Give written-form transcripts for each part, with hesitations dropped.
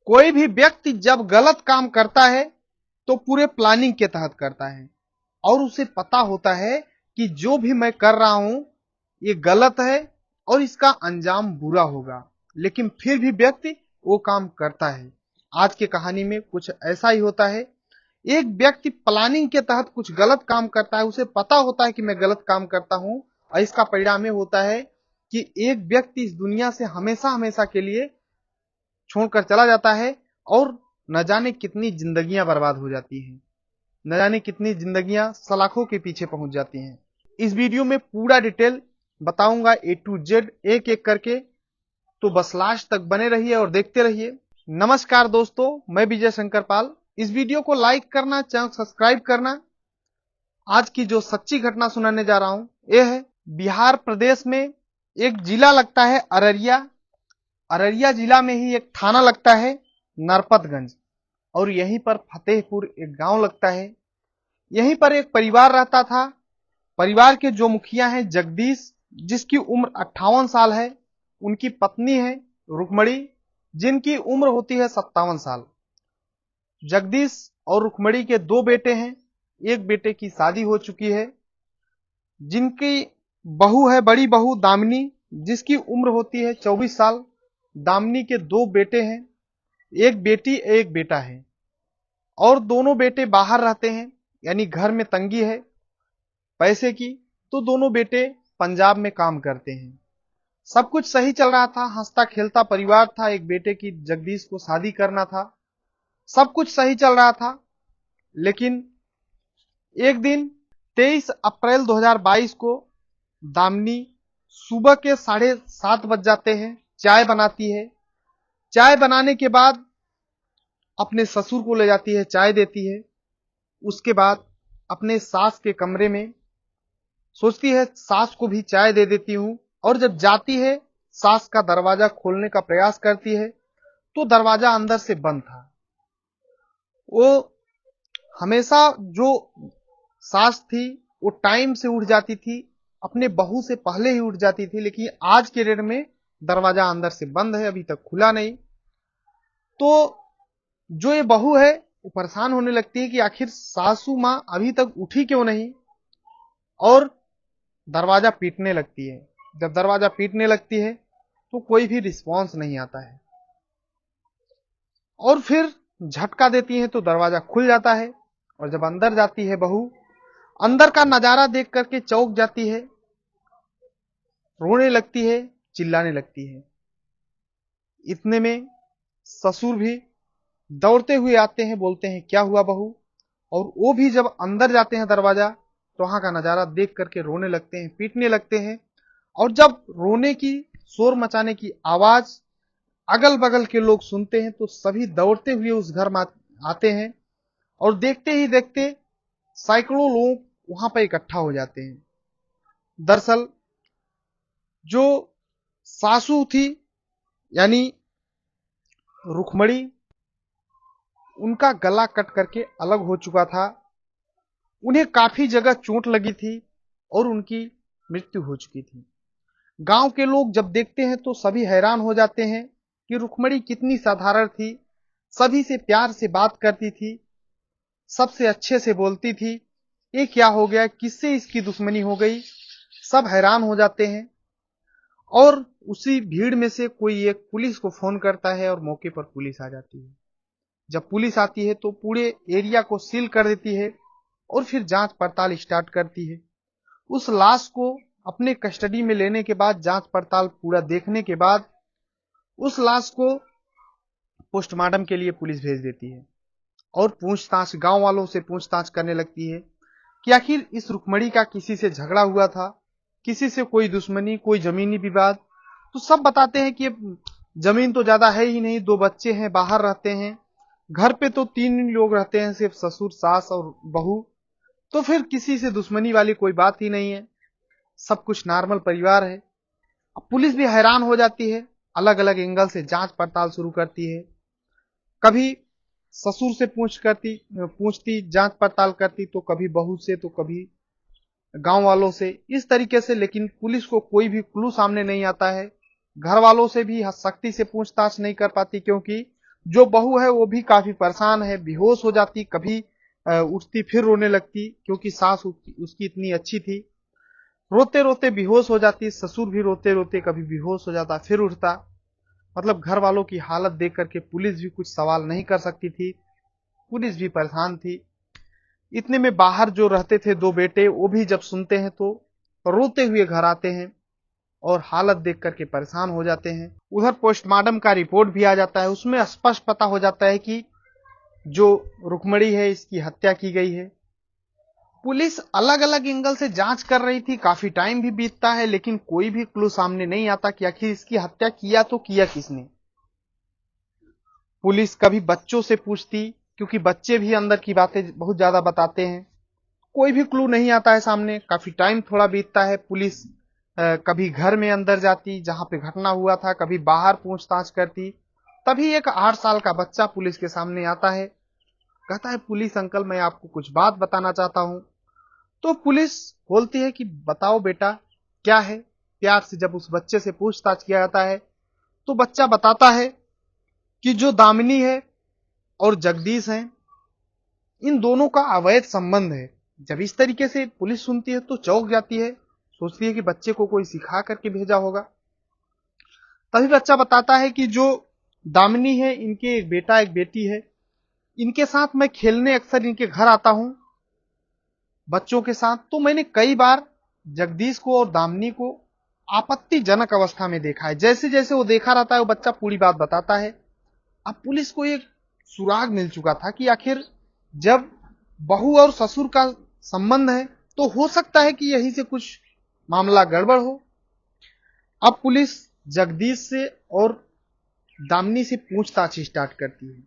कोई भी व्यक्ति जब गलत काम करता है तो पूरे प्लानिंग के तहत करता है और उसे पता होता है कि जो भी मैं कर रहा हूं ये गलत है और इसका अंजाम बुरा होगा, लेकिन फिर भी व्यक्ति वो काम करता है। आज की कहानी में कुछ ऐसा ही होता है। एक व्यक्ति प्लानिंग के तहत कुछ गलत काम करता है, उसे पता होता है कि मैं गलत काम करता हूं और इसका परिणाम ये होता है कि एक व्यक्ति इस दुनिया से हमेशा हमेशा के लिए छोड़कर चला जाता है और न जाने कितनी जिंदगियां बर्बाद हो जाती हैं, न जाने कितनी जिंदगियां सलाखों के पीछे पहुंच जाती हैं। इस वीडियो में पूरा डिटेल बताऊंगा ए टू जेड एक एक करके, तो बस लास्ट तक बने रहिए और देखते रहिए। नमस्कार दोस्तों, मैं विजय शंकर पाल। इस वीडियो को लाइक करना, चैनल सब्सक्राइब करना। आज की जो सच्ची घटना सुनाने जा रहा हूं यह है बिहार प्रदेश में एक जिला लगता है अररिया। अररिया जिला में ही एक थाना लगता है नरपतगंज और यहीं पर फतेहपुर एक गांव लगता है। यहीं पर एक परिवार रहता था। परिवार के जो मुखिया हैं जगदीश, जिसकी उम्र 58 साल है। उनकी पत्नी है रुक्मणी, जिनकी उम्र होती है 57 साल। जगदीश और रुक्मणी के दो बेटे हैं। एक बेटे की शादी हो चुकी है, जिनकी बहू है बड़ी बहू दामिनी, जिसकी उम्र होती है 24 साल। दामिनी के दो बेटे हैं, एक बेटी एक बेटा है और दोनों बेटे बाहर रहते हैं, यानी घर में तंगी है पैसे की, तो दोनों बेटे पंजाब में काम करते हैं। सब कुछ सही चल रहा था, हंसता खेलता परिवार था। एक बेटे की जगदीश को शादी करना था, सब कुछ सही चल रहा था। लेकिन एक दिन 23 अप्रैल 2022 को दामिनी सुबह के 7:30 बज जाते हैं, चाय बनाती है। चाय बनाने के बाद अपने ससुर को ले जाती है, चाय देती है। उसके बाद अपने सास के कमरे में सोचती है सास को भी चाय दे देती हूं, और जब जाती है सास का दरवाजा खोलने का प्रयास करती है तो दरवाजा अंदर से बंद था। वो हमेशा जो सास थी वो टाइम से उठ जाती थी, अपने बहू से पहले ही उठ जाती थी, लेकिन आज के डेट में दरवाजा अंदर से बंद है, अभी तक खुला नहीं। तो जो ये बहू है वो परेशान होने लगती है कि आखिर सासू मां अभी तक उठी क्यों नहीं, और दरवाजा पीटने लगती है। जब दरवाजा पीटने लगती है तो कोई भी रिस्पॉन्स नहीं आता है, और फिर झटका देती है तो दरवाजा खुल जाता है। और जब अंदर जाती है बहू, अंदर का नजारा देख करके चौंक जाती है, रोने लगती है, चिल्लाने लगती है। इतने में ससुर भी दौड़ते हुए आते हैं, बोलते हैं क्या हुआ बहू, और वो भी जब अंदर जाते हैं दरवाजा तो वहां का नजारा देख करके रोने लगते हैं, पीटने लगते हैं। और जब रोने की, शोर मचाने की आवाज अगल बगल के लोग सुनते हैं तो सभी दौड़ते हुए उस घर में आते हैं, और देखते ही देखते सैकड़ों लोग वहां पर इकट्ठा हो जाते हैं। दरअसल जो सासू थी यानी रुक्मणी, उनका गला कट करके अलग हो चुका था। उन्हें काफी जगह चोट लगी थी और उनकी मृत्यु हो चुकी थी। गांव के लोग जब देखते हैं तो सभी हैरान हो जाते हैं कि रुक्मणी कितनी साधारण थी, सभी से प्यार से बात करती थी, सबसे अच्छे से बोलती थी। ये क्या हो गया, किससे इसकी दुश्मनी हो गई, सब हैरान हो जाते हैं। और उसी भीड़ में से कोई एक पुलिस को फोन करता है और मौके पर पुलिस आ जाती है। जब पुलिस आती है तो पूरे एरिया को सील कर देती है और फिर जांच पड़ताल स्टार्ट करती है। उस लाश को अपने कस्टडी में लेने के बाद, जांच पड़ताल पूरा देखने के बाद, उस लाश को पोस्टमार्टम के लिए पुलिस भेज देती है और पूछताछ, गांव वालों से पूछताछ करने लगती है कि आखिर इस रुक्मणी का किसी से झगड़ा हुआ था, किसी से कोई दुश्मनी, कोई जमीनी विवाद। तो सब बताते हैं कि जमीन तो ज्यादा है ही नहीं, दो बच्चे हैं, बाहर रहते हैं, घर पे तो 3 लोग रहते हैं, सिर्फ ससुर, सास और बहू। तो फिर किसी से दुश्मनी वाली कोई बात ही नहीं है, सब कुछ नॉर्मल परिवार है। अब पुलिस भी हैरान हो जाती है, अलग अलग एंगल से जांच पड़ताल शुरू करती है। कभी ससुर से पूछती जांच पड़ताल करती, तो कभी बहू से, तो कभी गांव वालों से, इस तरीके से। लेकिन पुलिस को कोई भी क्लू सामने नहीं आता है। घर वालों से भी सख्ती से पूछताछ नहीं कर पाती, क्योंकि जो बहू है वो भी काफी परेशान है, बेहोश हो जाती, कभी उठती फिर रोने लगती, क्योंकि सास उसकी इतनी अच्छी थी। रोते रोते बेहोश हो जाती, ससुर भी रोते रोते कभी बेहोश हो जाता फिर उठता। मतलब घर वालों की हालत देख करके पुलिस भी कुछ सवाल नहीं कर सकती थी, पुलिस भी परेशान थी। इतने में बाहर जो रहते थे दो बेटे, वो भी जब सुनते हैं तो रोते हुए घर आते हैं और हालत देख करके परेशान हो जाते हैं। उधर पोस्टमार्टम का रिपोर्ट भी आ जाता है, उसमें स्पष्ट पता हो जाता है कि जो रुक्मणी है इसकी हत्या की गई है। पुलिस अलग अलग एंगल से जांच कर रही थी, काफी टाइम भी बीतता है, लेकिन कोई भी क्लू सामने नहीं आता कि आखिर इसकी हत्या किया तो किया किसने। पुलिस कभी बच्चों से पूछती, क्योंकि बच्चे भी अंदर की बातें बहुत ज्यादा बताते हैं, कोई भी क्लू नहीं आता है सामने। काफी टाइम थोड़ा बीतता है, पुलिस कभी घर में अंदर जाती जहां पे घटना हुआ था, कभी बाहर पूछताछ करती। तभी एक 8 साल का बच्चा पुलिस के सामने आता है, कहता है पुलिस अंकल मैं आपको कुछ बात बताना चाहता हूं। तो पुलिस बोलती है कि बताओ बेटा क्या है। प्यार से जब उस बच्चे से पूछताछ किया जाता है तो बच्चा बताता है कि जो दामिनी है और जगदीश है, इन दोनों का अवैध संबंध है। जब इस तरीके से पुलिस सुनती है तो चौंक जाती है, सोचती है कि बच्चे को कोई सिखा करके भेजा होगा। तभी बच्चा बताता है कि जो दामिनी है इनके एक बेटा एक बेटी है, इनके साथ मैं खेलने अक्सर इनके घर आता हूं बच्चों के साथ, तो मैंने कई बार जगदीश को और दामिनी को आपत्तिजनक अवस्था में देखा है। जैसे जैसे वो देखा रहता है वो बच्चा पूरी बात बताता है। अब पुलिस को एक सुराग मिल चुका था कि आखिर जब बहू और ससुर का संबंध है तो हो सकता है कि यहीं से कुछ मामला गड़बड़ हो। अब पुलिस जगदीश से और दामिनी से पूछताछ स्टार्ट करती है,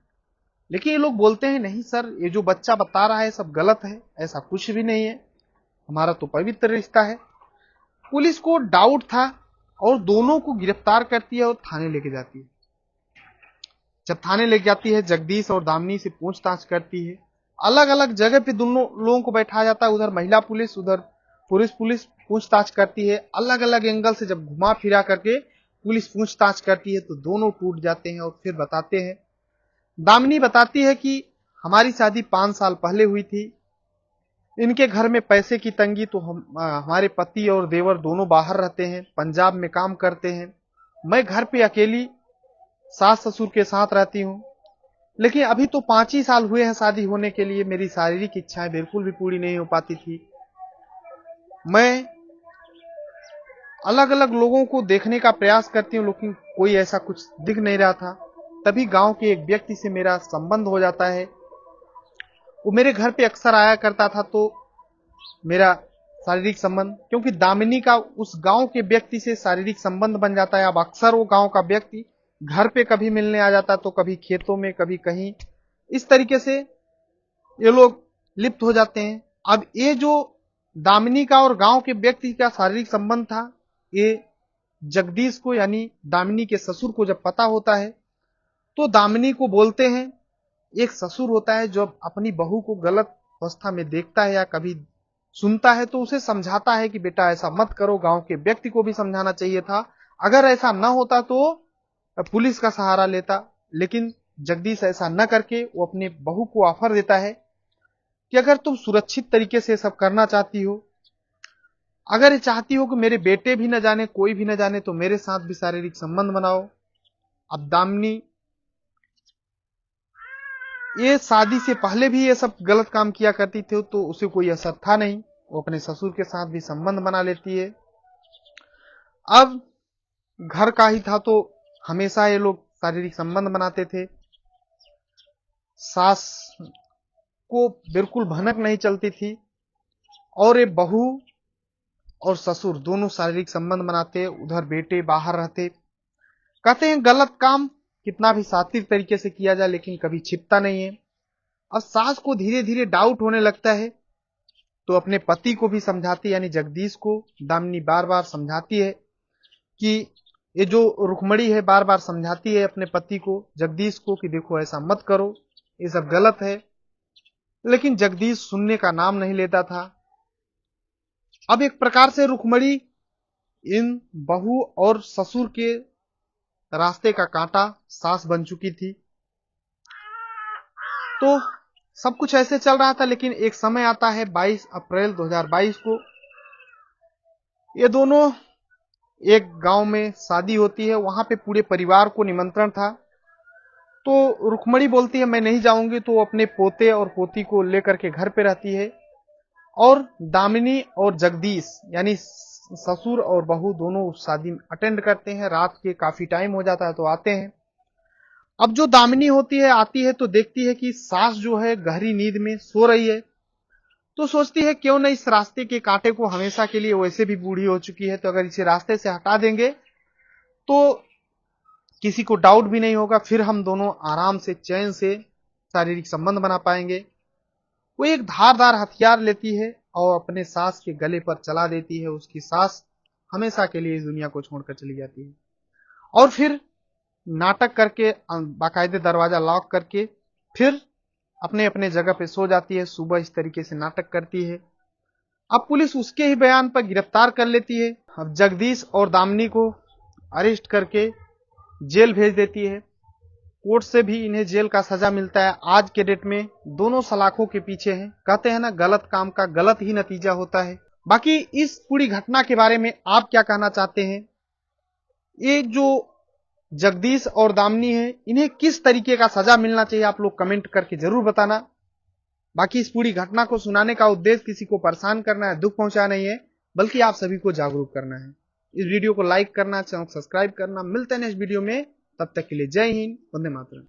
लेकिन ये लोग बोलते हैं नहीं सर, ये जो बच्चा बता रहा है सब गलत है, ऐसा कुछ भी नहीं है, हमारा तो पवित्र रिश्ता है। पुलिस को डाउट था और दोनों को गिरफ्तार करती है और थाने लेके जाती है। जब थाने लेके जाती है जगदीश और दामिनी से पूछताछ करती है, अलग अलग जगह पे दोनों लोगों को बैठाया जाता है, उधर महिला पुलिस उधर पुरुष पुलिस पूछताछ करती है। अलग अलग एंगल से जब घुमा फिरा करके पुलिस पूछताछ करती है तो दोनों टूट जाते हैं और फिर बताते हैं। दामिनी बताती है कि हमारी शादी 5 साल पहले हुई थी, इनके घर में पैसे की तंगी, तो हमारे पति और देवर दोनों बाहर रहते हैं, पंजाब में काम करते हैं, मैं घर पे अकेली सास ससुर के साथ रहती हूँ। लेकिन अभी तो 5 ही साल हुए हैं शादी होने के लिए, मेरी शारीरिक इच्छाएं बिल्कुल भी पूरी नहीं हो पाती थी। मैं अलग अलग लोगों को देखने का प्रयास करती हूँ लेकिन कोई ऐसा कुछ दिख नहीं रहा था। तभी गांव के एक व्यक्ति से मेरा संबंध हो जाता है, वो मेरे घर पे अक्सर आया करता था, तो मेरा शारीरिक संबंध, क्योंकि दामिनी का उस गांव के व्यक्ति से शारीरिक संबंध बन जाता है। अब अक्सर वो गांव का व्यक्ति घर पे कभी मिलने आ जाता, तो कभी खेतों में कभी कहीं, इस तरीके से ये लोग लिप्त हो जाते हैं। अब ये जो दामिनी का और गांव के व्यक्ति का शारीरिक संबंध था, ये जगदीश को यानी दामिनी के ससुर को जब पता होता है तो दामिनी को बोलते हैं। एक ससुर होता है जो अपनी बहू को गलत अवस्था में देखता है या कभी सुनता है तो उसे समझाता है कि बेटा ऐसा मत करो, गांव के व्यक्ति को भी समझाना चाहिए था, अगर ऐसा न होता तो पुलिस का सहारा लेता। लेकिन जगदीश ऐसा न करके वो अपने बहू को ऑफर देता है कि अगर तुम सुरक्षित तरीके से सब करना चाहती हो, अगर ये चाहती हो कि मेरे बेटे भी न जाने, कोई भी न जाने, तो मेरे साथ भी शारीरिक संबंध बनाओ। अब दामिनी ये शादी से पहले भी ये सब गलत काम किया करती थी तो उसे कोई असर था नहीं, वो अपने ससुर के साथ भी संबंध बना लेती है। अब घर का ही था तो हमेशा ये लोग शारीरिक संबंध बनाते थे। सास को बिल्कुल भनक नहीं चलती थी और ये बहू और ससुर दोनों शारीरिक संबंध बनाते, उधर बेटे बाहर रहते। कहते हैं गलत काम कितना भी सात्विक तरीके से किया जाए लेकिन कभी छिपता नहीं है। अब सास को धीरे धीरे डाउट होने लगता है तो अपने पति को भी समझाती, यानी जगदीश को दामिनी बार बार समझाती है कि ये जो रुक्मणी है बार बार समझाती है अपने पति को, जगदीश को, कि देखो ऐसा मत करो, ये सब गलत है। लेकिन जगदीश सुनने का नाम नहीं लेता था। अब एक प्रकार से रुक्मणी इन बहू और ससुर के रास्ते का कांटा सास बन चुकी थी। तो सब कुछ ऐसे चल रहा था, लेकिन एक समय आता है 22 अप्रैल 2022 को, ये दोनों एक गांव में शादी होती है। वहां पे पूरे परिवार को निमंत्रण था। तो रुक्मणी बोलती है मैं नहीं जाऊंगी, तो वो अपने पोते और पोती को लेकर के घर पे रहती है। और दामिनी और जगदीश यानी ससुर और बहू दोनों उस शादी अटेंड करते हैं। रात के काफी टाइम हो जाता है तो आते हैं। अब जो दामिनी होती है आती है तो देखती है कि सास जो है गहरी नींद में सो रही है। तो सोचती है क्यों न इस रास्ते के कांटे को हमेशा के लिए, वैसे भी बूढ़ी हो चुकी है, तो अगर इसे रास्ते से हटा देंगे तो किसी को डाउट भी नहीं होगा, फिर हम दोनों आराम से चैन से शारीरिक संबंध बना पाएंगे। वो एक धारदार हथियार लेती है और अपने सास के गले पर चला देती है। उसकी सास हमेशा के लिए इस दुनिया को छोड़कर चली जाती है। और फिर नाटक करके बाकायदे दरवाजा लॉक करके फिर अपने अपने जगह पे सो जाती है। सुबह इस तरीके से नाटक करती है। अब पुलिस उसके ही बयान पर गिरफ्तार कर लेती है। अब जगदीश और दामिनी को अरेस्ट करके जेल भेज देती है। कोर्ट से भी इन्हें जेल का सजा मिलता है। आज के डेट में दोनों सलाखों के पीछे हैं। कहते हैं ना, गलत काम का गलत ही नतीजा होता है। बाकी इस पूरी घटना के बारे में आप क्या कहना चाहते हैं? ये जो जगदीश और दामिनी है, इन्हें किस तरीके का सजा मिलना चाहिए, आप लोग कमेंट करके जरूर बताना। बाकी इस पूरी घटना को सुनाने का उद्देश्य किसी को परेशान करना है, दुख पहुंचाना नहीं है, बल्कि आप सभी को जागरूक करना है। इस वीडियो को लाइक करना, चैनल सब्सक्राइब करना। मिलते हैं नेक्स्ट वीडियो में, तब तक के लिए जय हिंद, वंदे मातरम।